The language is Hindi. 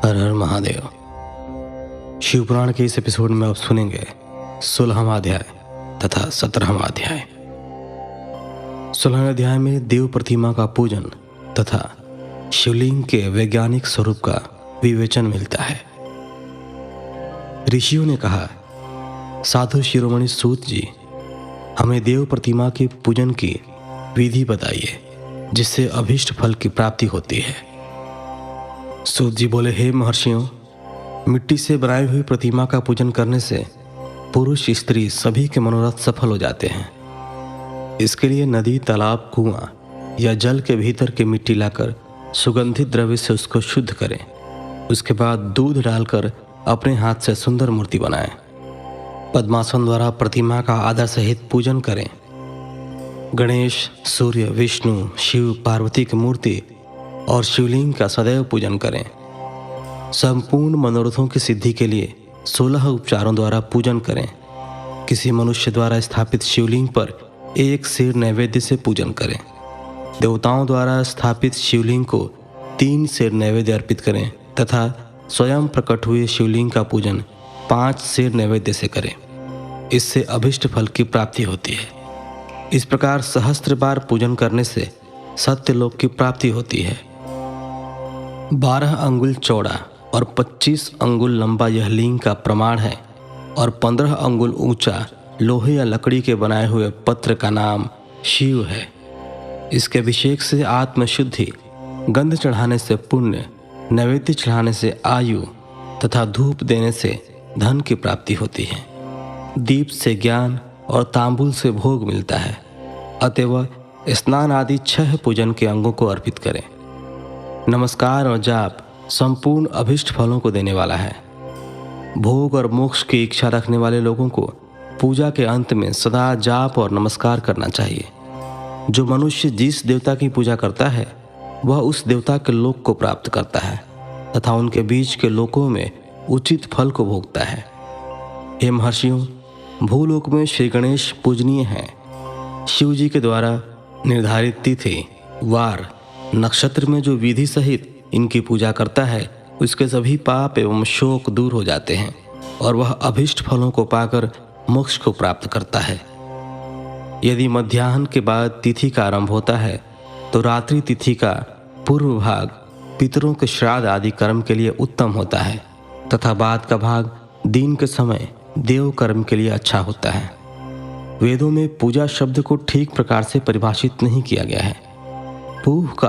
हर हर महादेव। शिवपुराण के इस एपिसोड में आप सुनेंगे 16वां अध्याय तथा 17वां अध्याय। 16वें अध्याय में देव प्रतिमा का पूजन तथा शिवलिंग के वैज्ञानिक स्वरूप का विवेचन मिलता है। ऋषियों ने कहा, साधु शिरोमणि सूत जी, हमें देव प्रतिमा के पूजन की विधि बताइए जिससे अभीष्ट फल की प्राप्ति होती है। सूत जी बोले, हे महर्षियों, मिट्टी से बनाई हुई प्रतिमा का पूजन करने से पुरुष स्त्री सभी के मनोरथ सफल हो जाते हैं। इसके लिए नदी, तालाब, कुआं या जल के भीतर की मिट्टी लाकर सुगंधित द्रव्य से उसको शुद्ध करें। उसके बाद दूध डालकर अपने हाथ से सुंदर मूर्ति बनाएं। पद्मासन द्वारा प्रतिमा का आदर सहित पूजन करें। गणेश, सूर्य, विष्णु, शिव, पार्वती की मूर्ति और शिवलिंग का सदैव पूजन करें। संपूर्ण मनोरथों की सिद्धि के लिए 16 उपचारों द्वारा पूजन करें। किसी मनुष्य द्वारा स्थापित शिवलिंग पर एक सिर नैवेद्य से पूजन करें। देवताओं द्वारा स्थापित शिवलिंग को 3 सिर नैवेद्य अर्पित करें तथा स्वयं प्रकट हुए शिवलिंग का पूजन 5 सिर नैवेद्य से करें। इससे अभिष्ट फल की प्राप्ति होती है। इस प्रकार सहस्त्र बार पूजन करने से सत्यलोक की प्राप्ति होती है। 12 अंगुल चौड़ा और 25 अंगुल लंबा यह लिंग का प्रमाण है और 15 अंगुल ऊंचा लोहे या लकड़ी के बनाए हुए पत्र का नाम शिव है। इसके अभिषेक से आत्मशुद्धि, गंध चढ़ाने से पुण्य, नैवेद्य चढ़ाने से आयु तथा धूप देने से धन की प्राप्ति होती है। दीप से ज्ञान और तांबुल से भोग मिलता है। अतएव स्नान आदि 6 पूजन के अंगों को अर्पित करें। नमस्कार और जाप संपूर्ण अभिष्ट फलों को देने वाला है। भोग और मोक्ष की इच्छा रखने वाले लोगों को पूजा के अंत में सदा जाप और नमस्कार करना चाहिए। जो मनुष्य जिस देवता की पूजा करता है वह उस देवता के लोक को प्राप्त करता है तथा उनके बीच के लोकों में उचित फल को भोगता है। हे महर्षियों, भूलोक में श्री गणेश पूजनीय हैं। शिव जी के द्वारा निर्धारित तिथि, वार, नक्षत्र में जो विधि सहित इनकी पूजा करता है उसके सभी पाप एवं शोक दूर हो जाते हैं और वह अभिष्ट फलों को पाकर मोक्ष को प्राप्त करता है। यदि मध्याह्न के बाद तिथि का आरंभ होता है तो रात्रि तिथि का पूर्व भाग पितरों के श्राद्ध आदि कर्म के लिए उत्तम होता है तथा बाद का भाग दिन के समय देव कर्म के लिए अच्छा होता है। वेदों में पूजा शब्द को ठीक प्रकार से परिभाषित नहीं किया गया है। पूह का